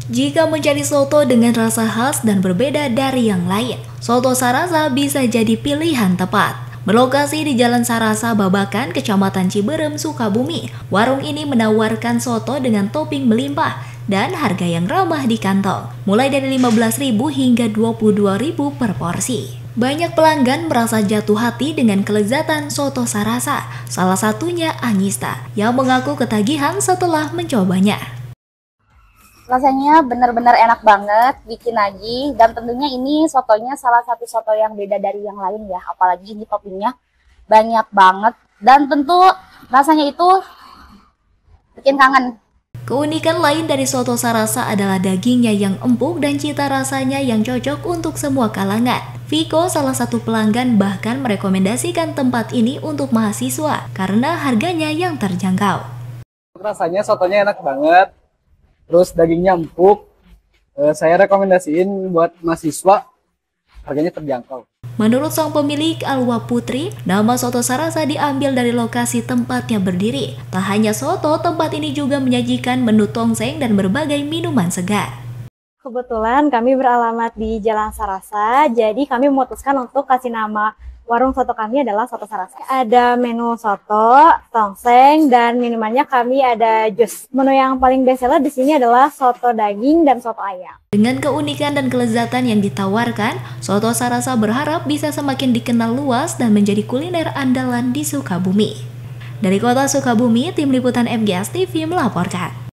Jika mencari soto dengan rasa khas dan berbeda dari yang lain, soto Sarasa bisa jadi pilihan tepat. Berlokasi di Jalan Sarasa Babakan, Kecamatan Ciberem, Sukabumi, warung ini menawarkan soto dengan topping melimpah dan harga yang ramah di kantong, mulai dari 15.000 hingga 22.000 per porsi. Banyak pelanggan merasa jatuh hati dengan kelezatan soto Sarasa, salah satunya Anista, yang mengaku ketagihan setelah mencobanya. Rasanya benar-benar enak banget, bikin lagi, dan tentunya ini sotonya salah satu soto yang beda dari yang lain ya, apalagi ini toppingnya banyak banget, dan tentu rasanya itu bikin kangen. Keunikan lain dari soto Sarasa adalah dagingnya yang empuk dan cita rasanya yang cocok untuk semua kalangan. Viko, salah satu pelanggan, bahkan merekomendasikan tempat ini untuk mahasiswa karena harganya yang terjangkau. Rasanya sotonya enak banget. Terus dagingnya empuk, saya rekomendasiin buat mahasiswa, harganya terjangkau. Menurut sang pemilik Alwa Putri, nama soto Sarasa diambil dari lokasi tempatnya berdiri. Tak hanya soto, tempat ini juga menyajikan menu tongseng dan berbagai minuman segar. Kebetulan kami beralamat di Jalan Sarasa, jadi kami memutuskan untuk kasih nama warung soto kami adalah Soto Sarasa. Ada menu soto, tongseng, dan minumannya kami ada jus. Menu yang paling bestseller di sini adalah soto daging dan soto ayam. Dengan keunikan dan kelezatan yang ditawarkan, soto Sarasa berharap bisa semakin dikenal luas dan menjadi kuliner andalan di Sukabumi. Dari kota Sukabumi, tim liputan MGS TV melaporkan.